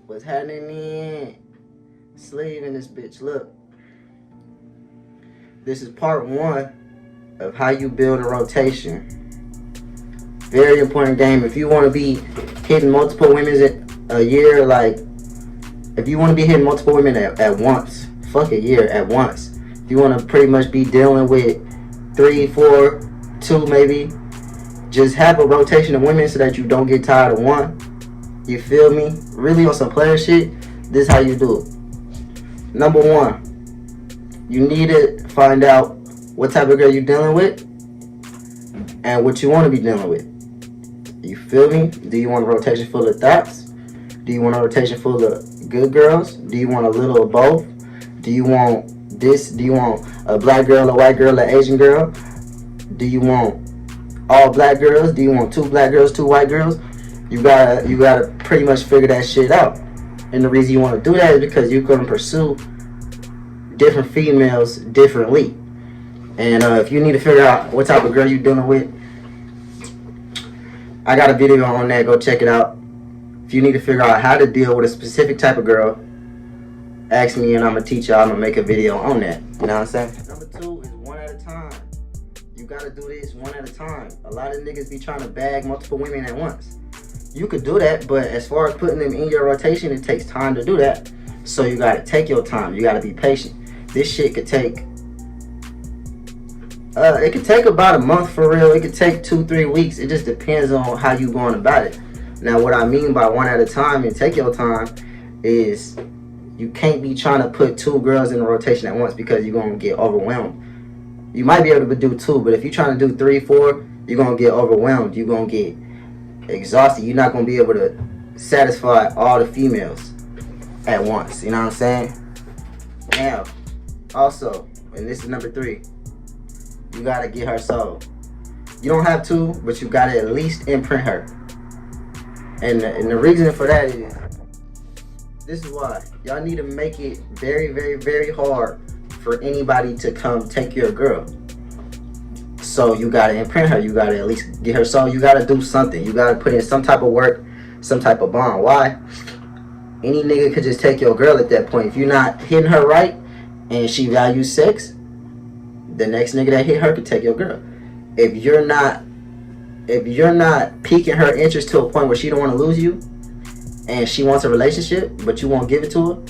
What's happening? Sleeve in this bitch. Look, this is part one of how you build a rotation. Very important game. If you want to be hitting multiple women a year, like if you want to be hitting multiple women at once, fuck a year at once. If you want to pretty much be dealing with 3, 4, 2 maybe, just have a rotation of women so that you don't get tired of one. You feel me? Really on some player shit, this is how you do it. Number one, you need to find out what type of girl you're dealing with and what you want to be dealing with. You feel me? Do you want a rotation full of thoughts? Do you want a rotation full of good girls? Do you want a little of both? Do you want this? Do you want a black girl, a white girl, an Asian girl? Do you want all black girls? Do you want 2 black girls, 2 white girls? You gotta pretty much figure that shit out. And the reason you want to do that is because you're gonna pursue different females differently. And if you need to figure out what type of girl you're dealing with, I got a video on that. Go check it out. If you need to figure out how to deal with a specific type of girl, ask me and I'm gonna teach y'all. I'm gonna make a video on that. You know what I'm saying? Number 2 is one at a time. You gotta do this one at a time. A lot of niggas be trying to bag multiple women at once. You could do that, but as far as putting them in your rotation, it takes time to do that. So you gotta take your time. You gotta be patient. This shit could take it could take about a month for real. It could take 2-3 weeks. It just depends on how you going about it. Now, what I mean by one at a time and take your time is you can't be trying to put 2 girls in a rotation at once because you're gonna get overwhelmed. You might be able to do 2, but if you're trying to do 3, 4, you're gonna get overwhelmed. You're gonna get exhausted. You're not gonna be able to satisfy all the females at once. You know what I'm saying? Now, also, and this is number 3, you gotta get her soul. You don't have to, but you gotta at least imprint her. And the reason for that is, this is why. Y'all need to make it very, very, very hard for anybody to come take your girl. So you gotta imprint her. You gotta at least get her soul. You gotta do something. You gotta put in some type of work, some type of bond. Why? Any nigga could just take your girl at that point. If you're not hitting her right and she values sex, the next nigga that hit her could take your girl. If you're not piquing her interest to a point where she don't want to lose you and she wants a relationship but you won't give it to her,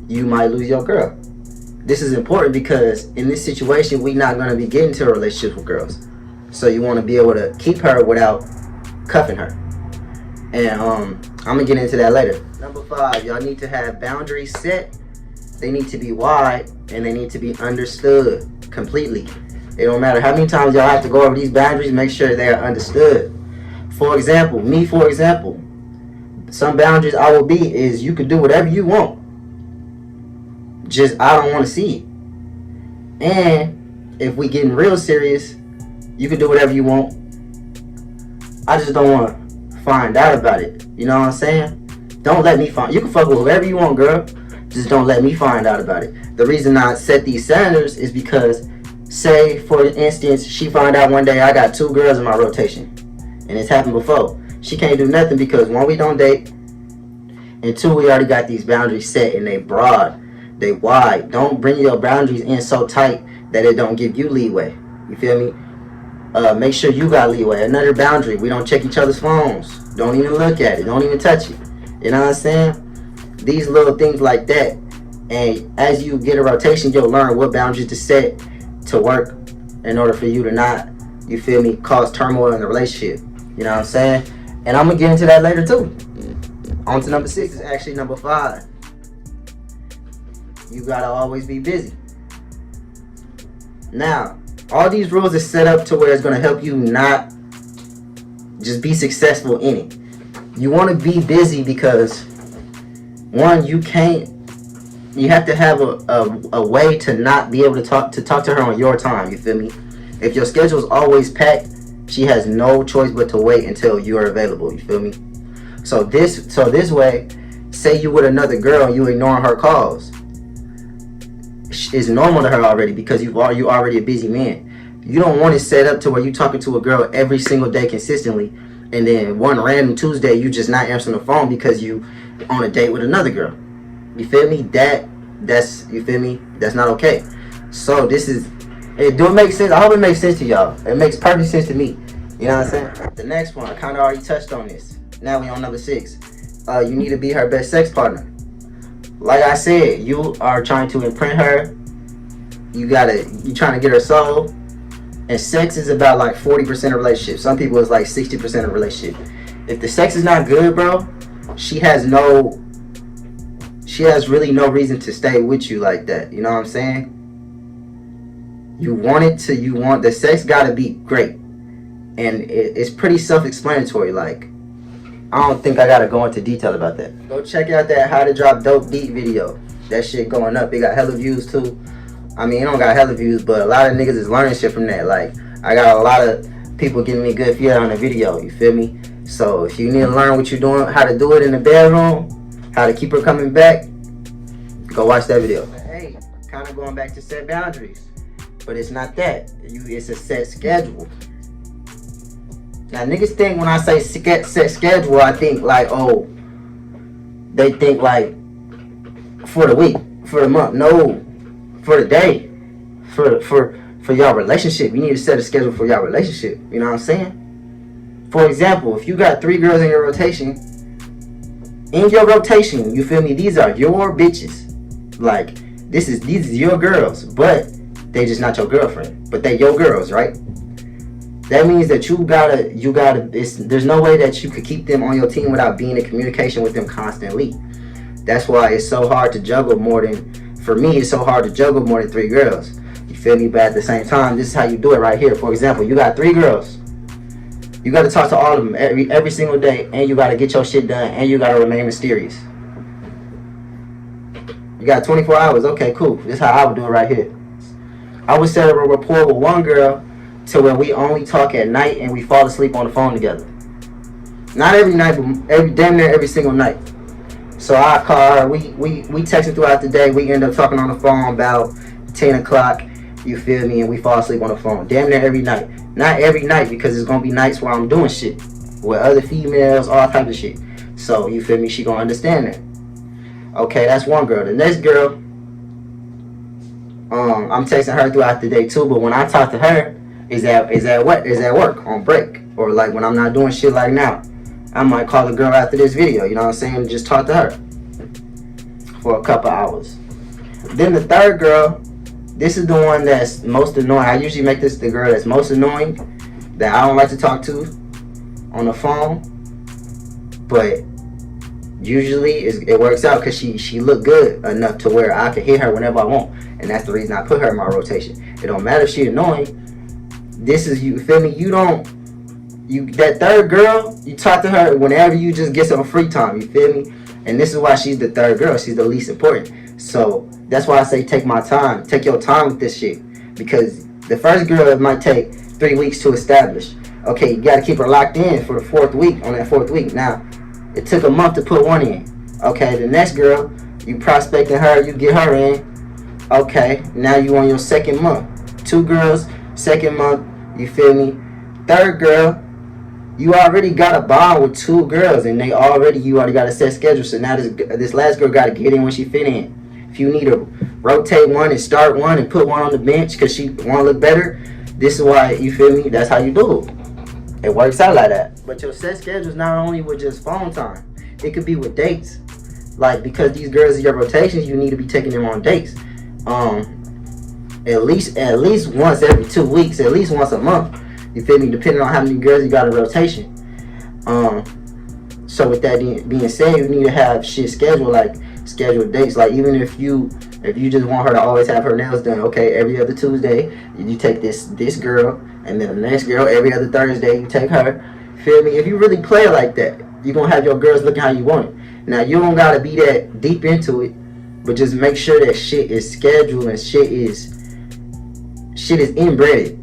you might lose your girl. This is important because in this situation we not going to be getting to a relationship with girls. So you want to be able to keep her without cuffing her. And I'm going to get into that later. Number 5, y'all need to have boundaries set. They need to be wide and they need to be understood completely. It don't matter how many times y'all have to go over these boundaries, make sure they are understood. For example, some boundaries I will be is you can do whatever you want. Just I don't want to see it. And if we getting real serious, you can do whatever you want. I just don't want to find out about it. You know what I'm saying? Don't let me find. You can fuck with whoever you want, girl. Just don't let me find out about it. The reason I set these standards is because, say for instance, she find out one day I got 2 girls in my rotation, and it's happened before. She can't do nothing because 1, we don't date, and 2, we already got these boundaries set and they broad, they wide. Don't bring your boundaries in so tight that it don't give you leeway. You feel me? Make sure you got leeway. Another boundary: we don't check each other's phones. Don't even look at it. Don't even touch it. You know what I'm saying? These little things like that. And as you get a rotation, you'll learn what boundaries to set to work in order for you to not, you feel me, cause turmoil in the relationship. You know what I'm saying? And I'm gonna get into that later too. On to number 6 is actually number 5. You gotta always be busy. Now, all these rules are set up to where it's gonna help you not just be successful in it. You wanna be busy because, one, you have to have a way to not be able to talk to her on your time. You feel me? If your schedule is always packed, she has no choice but to wait until you are available. You feel me? So this way, say you with another girl and you ignoring her calls, it's normal to her already because you already a busy man. You don't want it set up to where you talking to a girl every single day consistently, and then one random Tuesday you just not answering the phone because you on a date with another girl. You feel me? That's you feel me? That's not okay. So this is, it do make sense. I hope it makes sense to y'all. It makes perfect sense to me. You know what I'm saying? The next one, I kind of already touched on this. Now we on number 6. You need to be her best sex partner. Like I said, you are trying to imprint her. You trying to get her soul. And sex is about like 40% of relationship. Some people it's like 60% of relationship. If the sex is not good, bro, she has really no reason to stay with you like that. You know what I'm saying? The sex gotta be great. And it's pretty self-explanatory. Like, I don't think I gotta go into detail about that. Go check out that How to Drop Dope Beat video. That shit going up. It got hella views too. I mean, it don't got hella views, but a lot of niggas is learning shit from that. Like, I got a lot of people giving me good feedback on the video. You feel me? So if you need to learn what you're doing, how to do it in the bedroom, how to keep her coming back, go watch that video. Hey, kind of going back to set boundaries, but it's not that. It's a set schedule. Now niggas think when I say set schedule, I think like, oh, they think like for the week, for the month. No, for the day, for y'all relationship. You need to set a schedule for y'all relationship. You know what I'm saying? For example, if you got 3 girls in your rotation, you feel me? These are your bitches. Like, these is your girls, but they just not your girlfriend. But they your girls, right? That means that you gotta. There's no way that you could keep them on your team without being in communication with them constantly. That's why it's so hard to juggle more than. For me, it's so hard to juggle more than 3 girls. You feel me? But at the same time, this is how you do it right here. For example, you got 3 girls. You got to talk to all of them every single day, and you got to get your shit done, and you got to remain mysterious. You got 24 hours. Okay, cool. This is how I would do it right here. I would set up a rapport with one girl to where we only talk at night and we fall asleep on the phone together. Not every night, but damn near every single night. So I call her. We texting throughout the day. We end up talking on the phone about 10 o'clock. You feel me? And we fall asleep on the phone. Damn near every night. Not every night, because it's going to be nights where I'm doing shit with other females, all types of shit. So, you feel me? She going to understand that. Okay, that's one girl. The next girl, I'm texting her throughout the day too, but when I talk to her, is at work, on break. Or like when I'm not doing shit like now. I might call the girl after this video, you know what I'm saying? Just talk to her for a couple hours. Then the third girl, this is the one that's most annoying. I usually make this the girl that's most annoying, that I don't like to talk to on the phone. But usually it works out because she look good enough to where I can hit her whenever I want. And that's the reason I put her in my rotation. It don't matter if she annoying. This is, you feel me? That third girl, you talk to her whenever you just get some free time. You feel me? And this is why she's the third girl. She's the least important. So that's why I say take my time. Take your time with this shit. Because the first girl, it might take 3 weeks to establish. Okay, you got to keep her locked in for the 4th week. On that 4th week. Now, it took a month to put one in. Okay, the next girl, you prospecting her. You get her in. Okay, now you on your 2nd month. 2 girls, 2nd month. You feel me? Third girl, you already got a bond with 2 girls, and you already got a set schedule. So now this last girl got to get in when she fit in. If you need to rotate one and start one and put one on the bench because she want to look better, this is why, you feel me? That's how you do it. It works out like that. But your set schedule is not only with just phone time. It could be with dates. Like, because these girls are your rotations, you need to be taking them on dates. At least once every 2 weeks, at least once a month. You feel me? Depending on how many girls you got in rotation. So with that being said, you need to have shit scheduled, like scheduled dates. Like, even if you just want her to always have her nails done, okay, every other Tuesday you take this girl, and then the next girl every other Thursday you take her. Feel me? If you really play it like that, you're gonna have your girls looking how you want it. Now, you don't gotta be that deep into it, but just make sure that shit is scheduled and shit is inbred.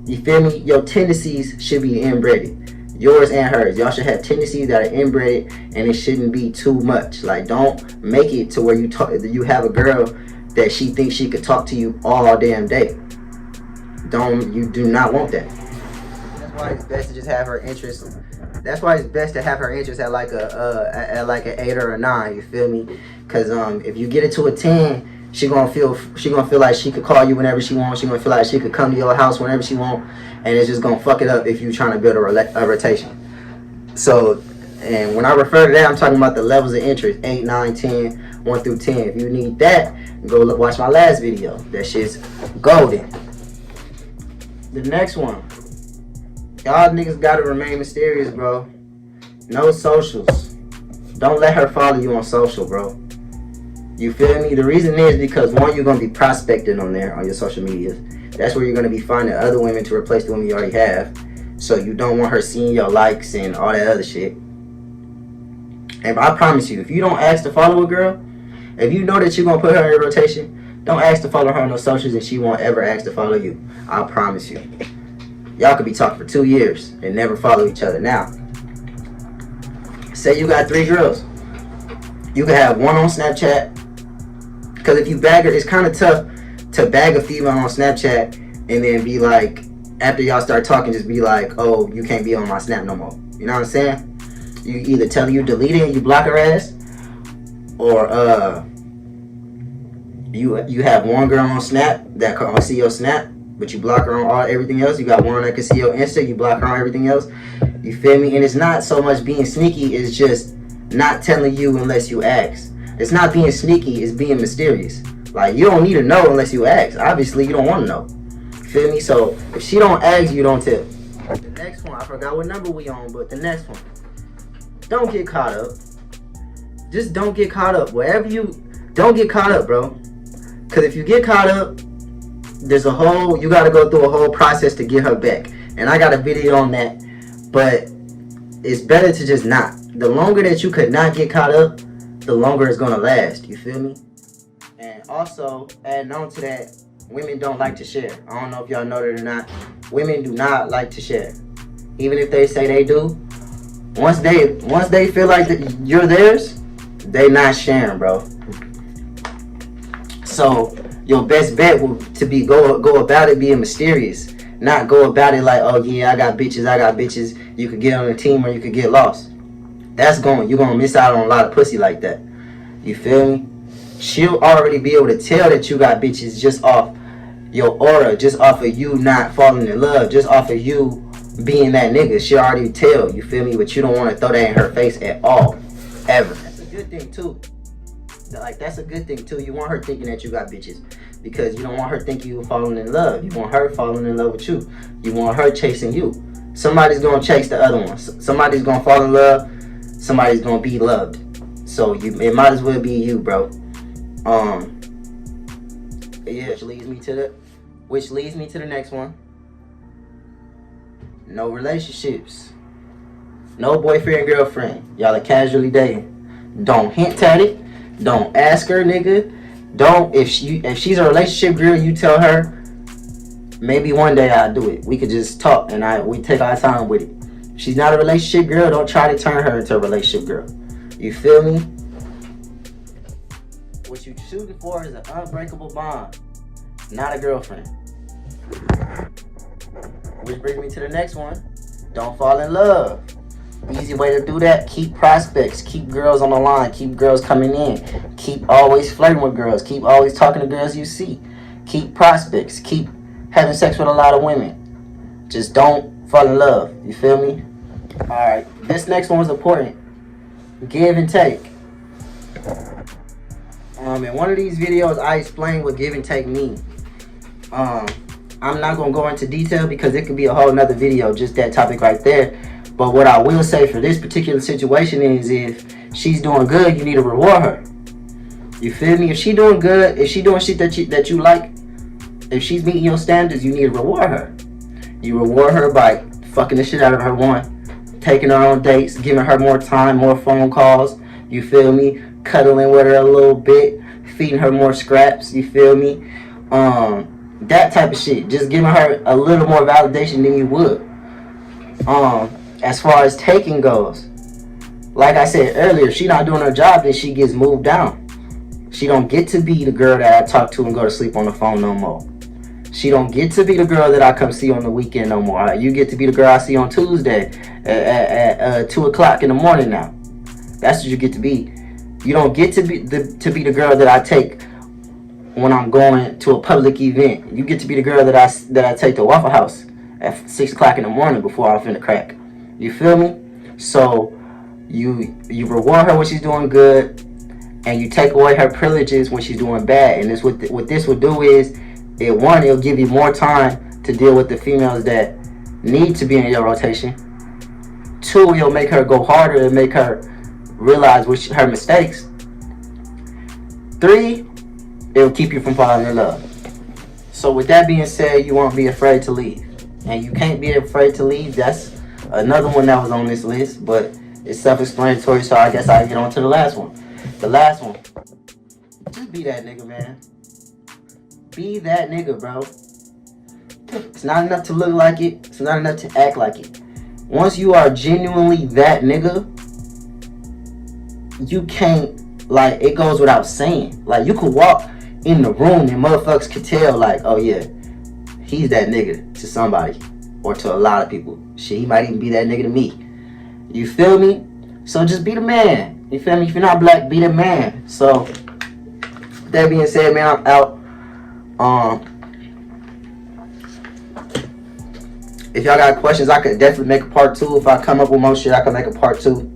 You feel me? Your tendencies should be inbred. Yours and hers. Y'all should have tendencies that are inbred, and it shouldn't be too much. Like, don't make it to where you have a girl that she thinks she could talk to you all damn day. You do not want that. why it's best to just have her interest. That's why it's best to have her interest at like an 8 or a 9. You feel me? Cause if you get it to a 10, she gonna feel like she could call you whenever she wants. She gonna feel like she could come to your house whenever she want, and it's just gonna fuck it up if you trying to build a rotation. So, and when I refer to that, I'm talking about the levels of interest: 8, 9, 10, 1 through 10. If you need that, go watch my last video. That shit's golden. The next one, y'all niggas gotta remain mysterious, bro. No socials. Don't let her follow you on social, bro. You feel me? The reason is because, one, you're gonna be prospecting on there on your social media. That's where you're gonna be finding other women to replace the women you already have. So you don't want her seeing your likes and all that other shit. And I promise you, if you don't ask to follow a girl, if you know that you're gonna put her in your rotation, don't ask to follow her on no socials, and she won't ever ask to follow you. I promise you. Y'all could be talking for 2 years and never follow each other. Now, say you got 3 girls. You can have one on Snapchat. Because if you bag her, it's kind of tough to bag a female on Snapchat and then be like, after y'all start talking, just be like, oh, you can't be on my Snap no more. You know what I'm saying? You either tell her you delete it and you block her ass, or you have one girl on Snap that can see your Snap, but you block her on everything else. You got one that can see your Insta, you block her on everything else. You feel me? And it's not so much being sneaky, it's just not telling you unless you ask. It's not being sneaky, it's being mysterious. Like, you don't need to know unless you ask. Obviously, you don't want to know. You feel me? So, if she don't ask, you don't tell. The next one, I forgot what number we on, but the next one. Don't get caught up. Just don't get caught up. Don't get caught up, bro. Because if you get caught up, you got to go through a whole process to get her back. And I got a video on that. But it's better to just not. The longer that you could not get caught up, the longer it's going to last. You feel me? And also, adding on to that, women don't like to share. I don't know if y'all know that or not. Women do not like to share. Even if they say they do, once they feel like that you're theirs, they not sharing, bro. So your best bet will to be go about it being mysterious, not go about it like, oh yeah, I got bitches. You could get on a team or you could get lost. You're gonna miss out on a lot of pussy like that. You feel me? She'll already be able to tell that you got bitches just off your aura, just off of you not falling in love, just off of you being that nigga. She'll already tell, you feel me? But you don't want to throw that in her face at all, ever. That's a good thing too. Like, that's a good thing too. You want her thinking that you got bitches, because you don't want her thinking you falling in love. You want her falling in love with you. You want her chasing you. Somebody's gonna chase the other one. Somebody's gonna fall in love. Somebody's gonna be loved. So it might as well be you, bro. Yeah, which leads me to the next one. No relationships. No boyfriend, girlfriend. Y'all are casually dating. Don't hint at it. Don't ask her, nigga. Don't, if she's a relationship girl, you tell her, maybe one day I'll do it. We could just talk and we take our time with it. If she's not a relationship girl, don't try to turn her into a relationship girl. You feel me? What you shooting for is an unbreakable bond, not a girlfriend. Which brings me to the next one. Don't fall in love. Easy way to do that: keep prospects, keep girls on the line, keep girls coming in, keep always flirting with girls, keep always talking to girls you see, keep prospects, keep having sex with a lot of women. Just don't fall in love. You feel me? Alright, this next one is important. Give and take. In one of these videos, I explain what give and take mean. I'm not gonna go into detail because it could be a whole nother video, just that topic right there. But what I will say for this particular situation is, if she's doing good, you need to reward her. You feel me? If she doing good, if she doing shit that you like, if she's meeting your standards, you need to reward her. You reward her by fucking the shit out of her, one, taking her on dates, giving her more time, more phone calls. You feel me? Cuddling with her a little bit, feeding her more scraps. You feel me? That type of shit. Just giving her a little more validation than you would. As far as taking goes, like I said earlier, if she not doing her job, then she gets moved down. She don't get to be the girl that I talk to and go to sleep on the phone no more. She don't get to be the girl that I come see on the weekend no more. You get to be the girl I see on Tuesday at 2 o'clock in the morning now. That's what you get to be. You don't get to be the girl that I take when I'm going to a public event. You get to be the girl that I take to Waffle House at 6 o'clock in the morning before I'm finna crack. You feel me? So you reward her when she's doing good, and you take away her privileges when she's doing bad. And this what this will do is, it'll give you more time to deal with the females that need to be in your rotation. 2, it'll make her go harder and make her realize her mistakes. 3, it'll keep you from falling in love. So with that being said, you won't be afraid to leave. And you can't be afraid to leave. That's another one that was on this list, but it's self-explanatory, so I guess I'll get on to the last one. The last one. Just be that nigga, man. Be that nigga, bro. It's not enough to look like it. It's not enough to act like it. Once you are genuinely that nigga, you can't, like, it goes without saying. Like, you could walk in the room and motherfuckers could tell, like, oh yeah, he's that nigga to somebody, or to a lot of people. Shit, he might even be that nigga to me. You feel me? So just be the man. You feel me? If you're not black, be the man. So that being said, man, I'm out. If y'all got questions, I could definitely make a part 2. If I come up with more shit, I can make a part 2.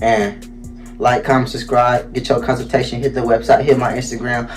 And like, comment, subscribe, get your consultation, hit the website, hit my Instagram.